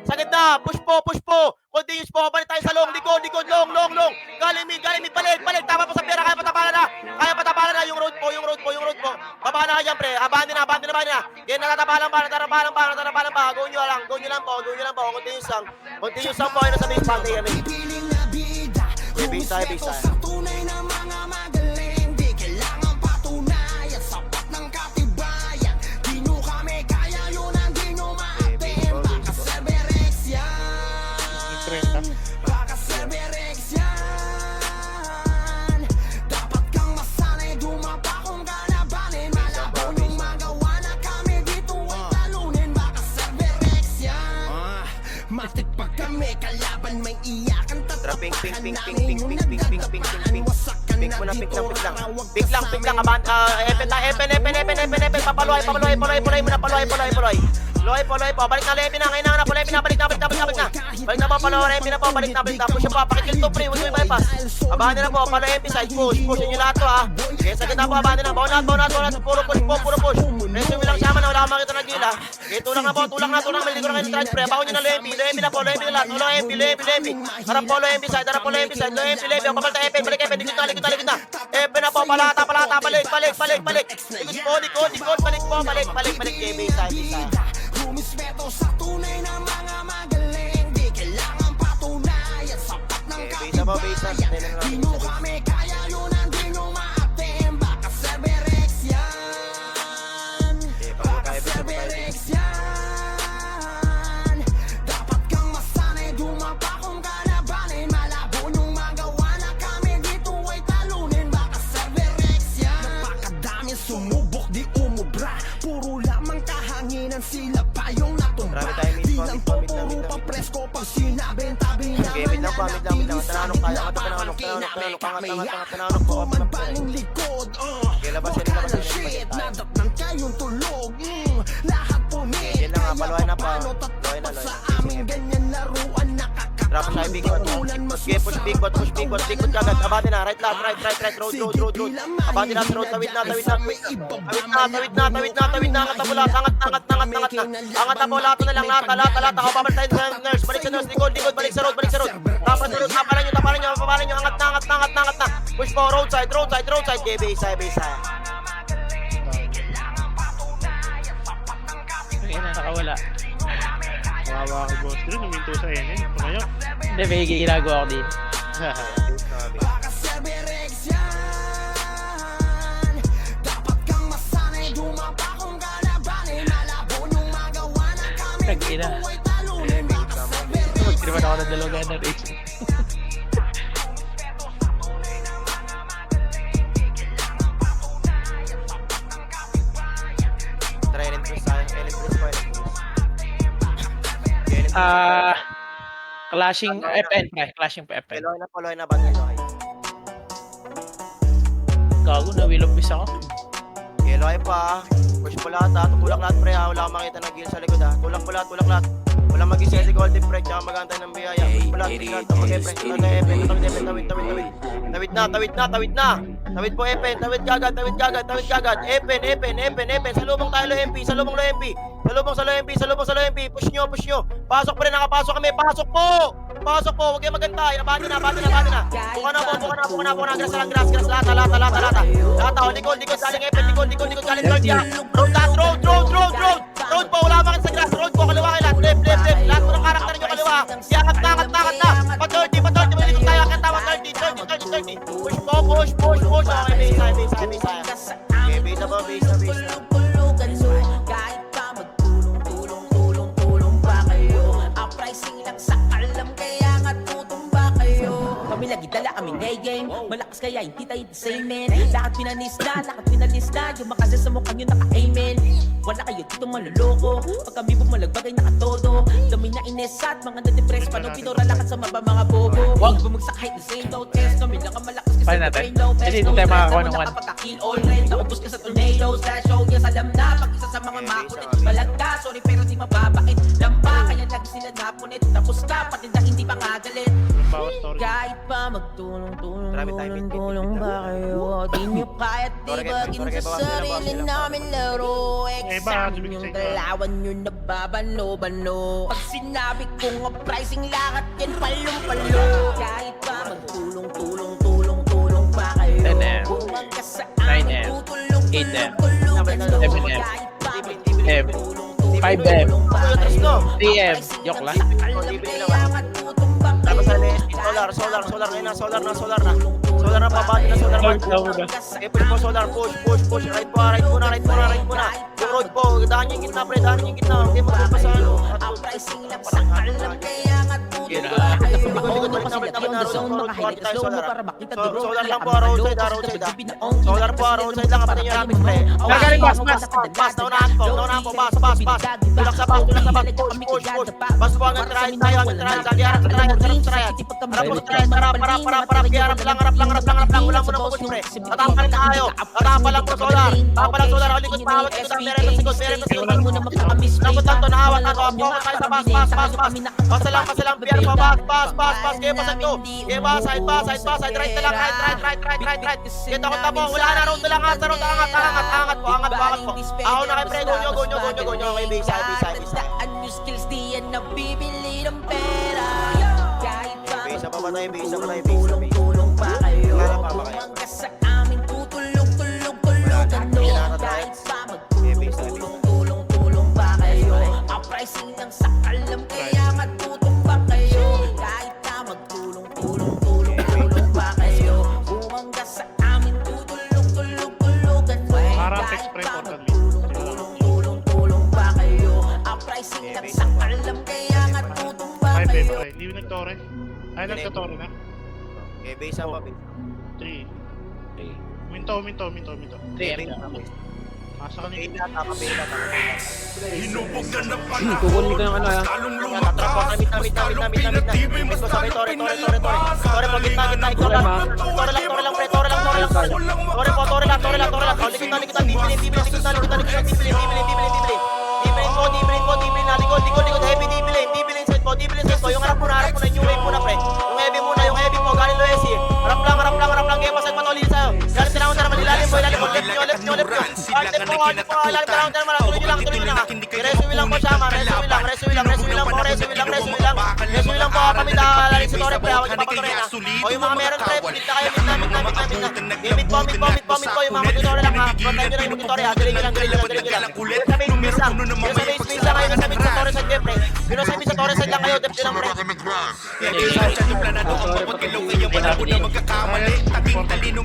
Sagad na. Push po. Continuous po. Balik tayo sa long. Likod. Long. Galing mid. Balik. Tama po sa pera. Kaya patapalan na. Yung road po. Baba na dyan, pre. Abandon na. Yan, natatapalan pa. Go nyo lang po. Continuous lang po. Ayun sa base pag kami. Base tayo. Tunay na mga magaling, di kailangan patunayan. Sapat ng katibayan, di nyo kami kaya, yun ang di nyo maatin. Baka Cerberix yan, dapat kang masanay, dumapa kung kalabanin. Malabo yung magawa na kami dito ay talunin. Baka Cerberix yan, matik pag kami kalaban, may iyakan. Pink muna. Pink lang. Epen. Papaluhay muna. Lohay po. Balik na Levi na. Ngayon na. Balik na. Balik na po. Levi na po. Balik na. Push pa. Pakikil to, pre. Huwag mo yung bypass. Abahan na po. Palo MP side. Push. Pushin nyo lahat to, ha. Kaya sagad na po. Abahan na. Baunat. Puro push. Resume lang siya man. Wala kang makita ng gila. Kaya tulak na. Malilig ko na kayo sa charge, pre. Abahan nyo na Levi na po. Levi na lahat. Levi. Harap po. MP side. Levi. Papal tayo. Epen. Balik. Likod na. Epen na po. Palata. Balik. Likod. Balik. KB side. Rumispeto sa tunay na mga magaling, di kailangan patunayan. Sapat ng katibayan, di nyo kami kaya, yun ang di nyo maatin. Baka Cerberix yan, dapat kang masanay, dumapa kung kalabanin. Malabo yung magawa na kami dito ay talunin. Baka Cerberix yan, napakadaming sumubok, di umubra. Puro lamang kahanginan, sila pa yung natumbra. Di lang to puro pa presko pag sinabing tabi naman na nabilisan. Hinapakan Tanganok ko magbaling likod. Huwag ka ng shit, nadat ng kayong tulog. Lahat pumit, kaya paano tatapat sa amin. Ganyan laruan Drop siya, big bot. Push big bot kagad. Abati na, right, road. Abati na, road, tawid na. Angat na po, lahat na lang, lahat. Ako babalik tayo sa nurse. Balik sa nurse, likod, balik sa road. Tapalan nyo, angat na. Push po, roadside. KB, side. Ayun na, nakawala. Kawawa ko boss ko rin, huminto sa NN. Tumayo. Hindi, may ginagawa ko din. Baka Cerberix yan, dapat kang masanay, dumapa kung kalabanin. Malabo yung magawa na kami Tag-ina. dito ay talunin. Baka Cerberix Magkiriman ako ng dalawa na rage. Clashing FN, pre. Clashing pa FN. Paloy na, banda Loy. Gago, nawilopis ako. Loy pa. Push po lahat, ha. Tulak lahat, pre, ha. Wala kang makita na gil sa likod, ha. Tulak po lahat. Walang mag-isya si Golden, pre. Tsaka mag-antay ng biyaya. Push po lahat, pre. Tawid na. Tawid po, Epen. Tawid kagad. Epen. Salubong tayo, MP. Salubong lo MP. Push nyo. Pasok, pre. Nakapasok kami. Pasok po. Huwag kayo magantay. Abati na. Buka na. Grass lahat. Lahat, ho. Likod. Galing Epen. Likod. Galing Guardia. Road po. Wala makit sa grass. Road po. Kaliwa kayo lahat. Left. Lahat po ng karakter nyo kaliwa. Angat na. Pa 30. Malikot tayo. Akit tawa. 30. Push po. Okay, base. Okay, base na po. Tulog-tulugan so kahit pa magtulong pa kayo. Ang pricing lang sa alam kaya nga tutumba kayo. Kami lagi dala kaming game. Malakas kaya hindi tayo the same man. Lahat pinanis na. Yung makasa sa mukha nyo naka-amen. Wala kayo dito maluloko. Pag kami bumalagbagay nakatodo. Dami na ines at mga na-depress. Paano pinura lakad sa maba mga bobo. Huwag bumagsak kahit the same low test. Kami lang ang malakas kasi Paano natin? Hindi tayo makakuha ng one. Nakapagka-kill all red. Naubos ka sa tornado. Slash show yes alam na. Pag isa sa mga makulit. Balag ka. Sorry pero di mababait. Lampak dahilan nga punit. Tapos ka, pati na hindi pa nga galit. Bawas story. Kahit pa magtulong-tulong, Marami tayo, tulong-tulong ba kayo? Di nyo kaya't tibagin sa sarili namin laro. Exam yung kalawan nyo nababano-bano. Pag sinabi kong ang pricing lahat yan palong-palo. Kahit pa magtulong-tulong ba kayo? 10 M. Bumang ka sa 9 amin, M. tutulong-tulong 8 M. tulungan 7 M. Kahit pa 5 M. Let's go. 3 M. Yok lang. Tapos sa solar ngayon na, solar na. Solar na, pabati na, solar na. Okay, push po, solar, push. Right muna. Yung road po, daan yung gitna, pre, daan yung gitna. Okay, magpapa sa ano. Solar lang po, roadside. Solar po, roadside lang, kapatid nyo natin, pre. Gagaling, boss. Naunahan po, bas. Tulak sa bas, push. Bas po, hanggang try tayo, lagi harap try. Harap lang, ulang mo na push, pre. Tatapalan tayo, tatapalan po, solar. Tatapalan, solar, o likod, pahawat, meron na sigod. Nakot lang to, nahawat na to, focus tayo sa bas. Basta lang, PR po, bas. Kaya pasan to. Kaya ba, side, right na lang, right. Kaya takot na po, wala na, road na lang, angat po. Ako na kay pre, gonyo, okay, base side. Skills di yan nabibili ng pera. Kahit pa Bisa pa ba tayo, bisa. tulong pa kayo. Kaya pa ba kayo? Bumang ka sa amin, tutulong-tulong kahit pa magtulong pa kayo. Ang pricing ng sakalam, kaya matutong pa kayo. Kahit pa magtulong pa kayo. Bumang ka sa amin, tutulong Para kahit text pre pa portal magtulong pa kayo. Ang pricing ng sakalam, kaya matutong pa 5 M. kayo. Okay, hindi nagtore. Ay, nagtore na. Okay, base pa. 3. Minto. 3 M. Asa ka ni. Kukunin ko ng ano ah. Yung harap muna, yung wave muna, pre. Yung heavy mo, galing Loesi. Harap lang, kaya masag matolin sa'yo. Galing tinawag na naman, ilalim mo, left nyo. Arte po, ilalim tuloy nyo lang. Resuwi lang po siya, man. Resuwi lang po, kami dahil si Torre, pre, awag niya papatuloy na. O yung mga meron, pre, pilit na kayo, mid po, yung mga mag-Torre lang, ha. Patayin nyo lang yung mag-Torre, ha. Dirin nyo lang. Sa main space lang kayo, nasa mid sa Torre side, pre. Yun sa mid sa Torre side lang kayo, depth nyo lang, pre.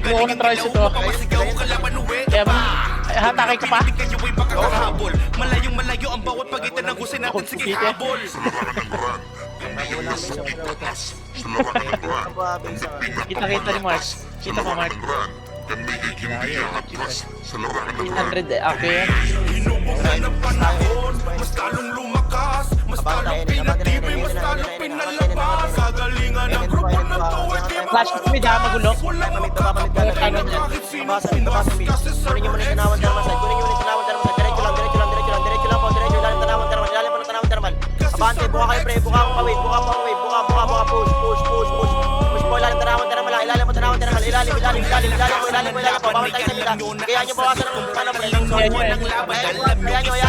Buo ng tries ito. Kaya ba? Hatakay ko pa. Malayong-malayo ang bawat pagitan ng husay natin. Sige, habol. Kita ni Mark. Kita mo Mark. 800 okay. Mas talong lumakas, mas talong pinatibay, mas talong pinalabas. Kagalingan ng grupo na to ay di Flash ko may dama gulo. Pamit kahit sino Babasan. Kunin nyo muna yung tanawang darman side. Diretso lang po. Ilalim tanawang darman. Abante, buka kayo, pre. Buka po kawin. Buka. Push po, ilalim tanawang darman. Ilalim po tanawang darman. Ilalim po. Bawal tayo sa mida. Kaya nyo bawasan ng ano, pre. Kaya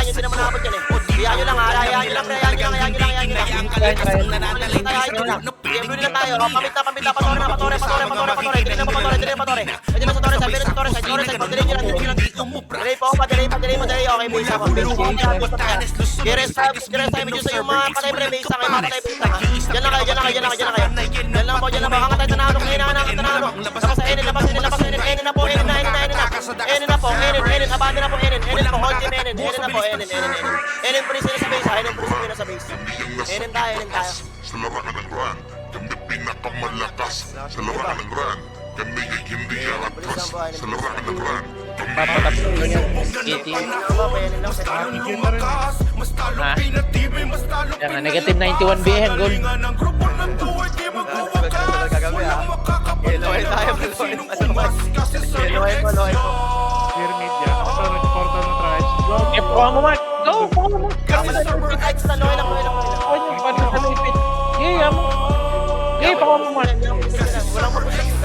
nyo, sino mo nakapot yan, eh. Kaya nyo lang, ha. Kaya nyo lang. Bili na tayo. Pamit na. Patore. Pwede na sa Torre side. Delay nyo lang. Delay po. Okay, may isa po. Gires tayo. Medyo sa yung mga patay pre. May isa kayo. Diyan lang kayo. Diyan lang po. Hangat tayo tanalo. Labas sa Enin. Enin na po. Enin na po. Abante na po. Enin po. Hold team Enin. Enin po rin sila sa base. Enin tayo. Sa larangan ng run, kami pinakamalakas. Sa larangan ng run, kami hindi aatras. Sa larangan ng run, Papatapos ko niya. Kitty. Ha? Yan nga, negative 91 BN goal. Eloy tayo. Clear mid yan. Ako sa portal na tries. F1 mo Mark. Go! Loy lang. Ano? Okay, pakuha mo Mark. Walang mapusak yun.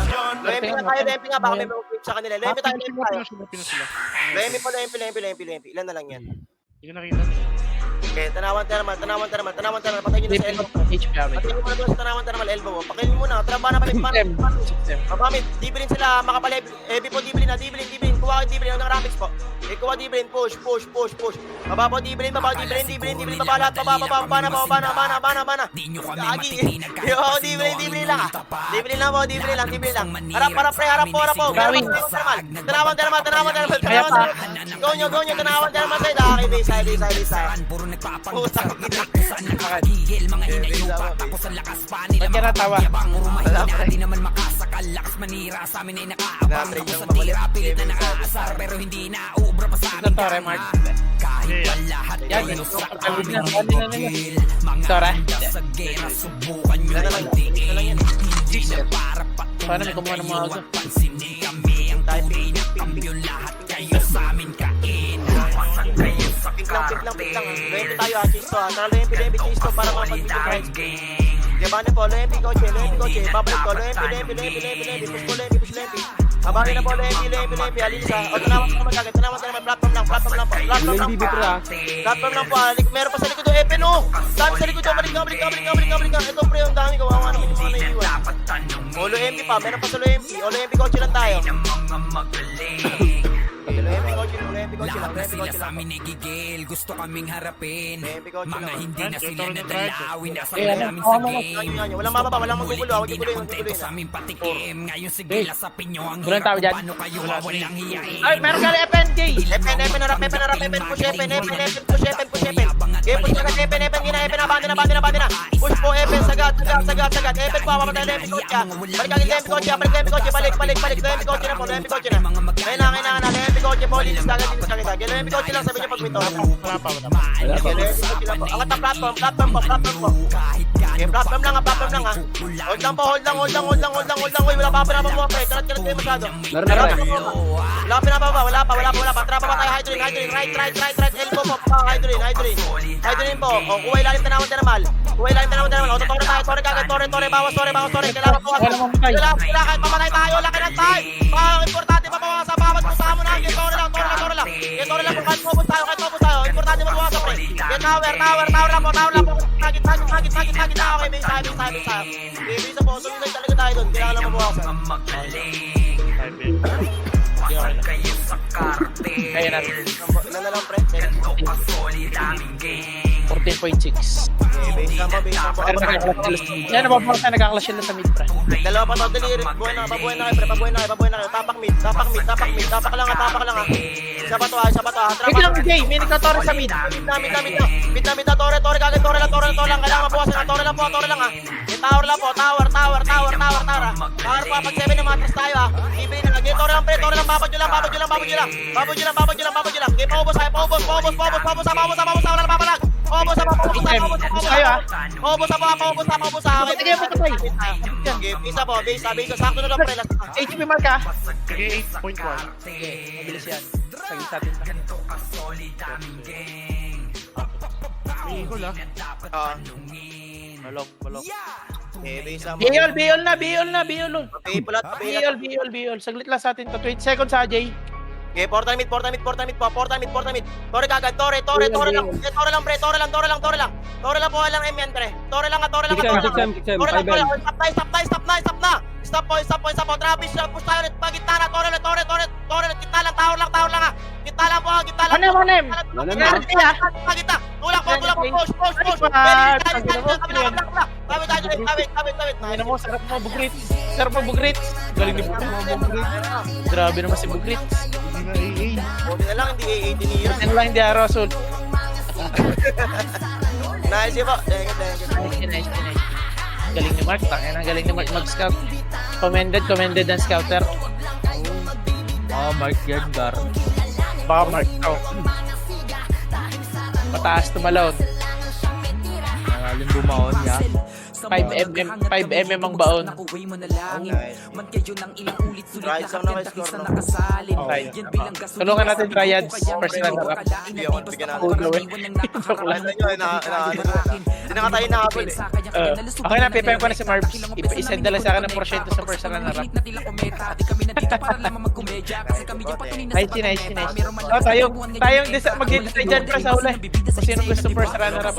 Lempi nga tayo, lempi nga. Baka may mag-flip sa kanila. Lempi tayo, lempi tayo. Pinos sila. Lempi po, lempi. Ilan na lang yan? Hindi ko nakita. Okay, tanawan tanaman. Patayin nyo na sa elbow. HP damage. Patayin mo na doon sa tanawan elbow mo. Pakainin mo na. Tara, bana. Mabamit, Dibilin sila, makapalib. Ebi po, Dibilin. Kuha ka Dibilin, hanggang Rapix po. Kuha Dibilin, push. Baba po, Dibilin, baba lahat, baba na. Agi, yo, Dibilin lang ah. Dibilin lang. Harap po. Gawin. Tanawan. Go nyo, tanawan sa'yo. Okay, bisa. Puta ko kita. Ba't ka natawa? Wala pa rin. Ito, Tore, Mark. Yan, kalib na. Tore. Paano may kumuha ng mga auto? Pink lang. Lempi tayo ha, chase to ha. Tara, lempi, chase to para makapag-video price. Gabane po, lempi, coche. Babalik ko, lempi. Push lempi. Abangin na po, lempi. Alisa. O, tanawan ka naman kagad. Platform lang po. Platform lang po. Meron pa sa likod yung Epen, oh. Dami sa likod yung balik ka. Ito pre, yung dami. Kawawa naman yung mga naiiwan. Olo MP pa, meron pa sa Olo MP. Olo MP, coche lang tayo. Lahat sila sa amin nagigil, gusto kaming harapin. Mga hindi na sila nadalawin, nasa namin sa game. Walang mababa, walang magugulo. Kontento sa aming patikim. Ngayon sige, lasapin nyo ang Walang tao dyan. paano kayo walang hiyain. Ay, meron ka rin FNJ! Epen, harap, push Epen. Abandon na. Push po Epen, sagat. Epen po, mamatay Lempi Coche. Balik Lempi Coche na po. Kaya na, Lempi Coche po, linis kagad. Lempi Coche lang, sabi niyo pag mito. Angat ang platform po. Okay, platform lang ha. Hold lang. Uy, wala pa pinapagawa pre. Karat kayo masyado. Wala pa. Trapa pa tayo, Hydrogen. Right. Elbow po, Hydrogen po. O, kuha ilalim tanawan tanamal. O, Tore kagad. Tore, bawas. Kailangan po. Wala, kahit pamatay tayo, laki ng tayo. Importante mabawasan sa bawat kasama na. Tore lang. Tore lang po, kahit focus tayo. Importante mabawasan pre. Tower lang po. Sagit. Okay, may sabi. Baby, sa puso, yun talaga tayo doon. Kailangan lang mabawasan. Kaya natin. Ilan na lang pre? 14.6. Base lang po. Pero yan, nababawag na nagkaklas sila sa mid, pre. Dalawa pa to, delivery. Pabuhay na kayo. Tapak mid. Tapak lang ha. Isa pa to ha. Wait lang, Jay. May nagka-tore sa mid. Mid na, Tore kagad. Tore lang. Kailangan mabawasan na. Tore lang ha. May tower lang po. Tower. Tower po, pag 7 na matras tayo ha. Ibili na. Tore lang pre. Babad nyo lang. Okay, paubos. Wala na papalag. Paubos. Okay, isa po. Base. Sakto na lang pre. HP mark ka. Sige, 8.1. Mabilis yan. Sagis natin pa. May eagle Balok. Okay, base lang po. Biol na. Okay, pulat. Biol. Saglit lang sa atin to. 20 seconds ha, Jay. Okay, 4 time mid. Tore kagad. Tore lang. Tore lang pre. Tore lang po, walang M yan pre. Tore lang. Stop na. Travis, push tayo ulit. Gitna na, Tore. Gitna lang, tower lang ha. Gitna lang po. Manem. Gitna. Tulak po. Push. Tawid. Ano mo, sarap mo, Bugrit. Galing ni Bugrit. Grabe naman si Bugrit. Buti na lang, hindi AA tinira. Yan lang, hindi Aerosol. Nice po. Thank you. Nice. Galing ni Mark. Galing ni Mark mag-scout. Commended ang scouter. Mark yan, Gar. Baka Mark. Mataas tumalon. Nangaling bumaon niya. 5mm ang baon. Triads lang na kayo score, no? Right. Tulungan natin Triads, first runner-up. Hindi ako nabigyan natin. Ulo eh. Joke lang. Ano nyo, hindi na nga tayo nakahabol eh. Okay na, pipayin ko na si Marbs. Isend na lang sa akin ng porsyento sa first runner-up. Nice. Oh, tayong mag-decide dyan para sa huli. Kung sino gusto first runner-up.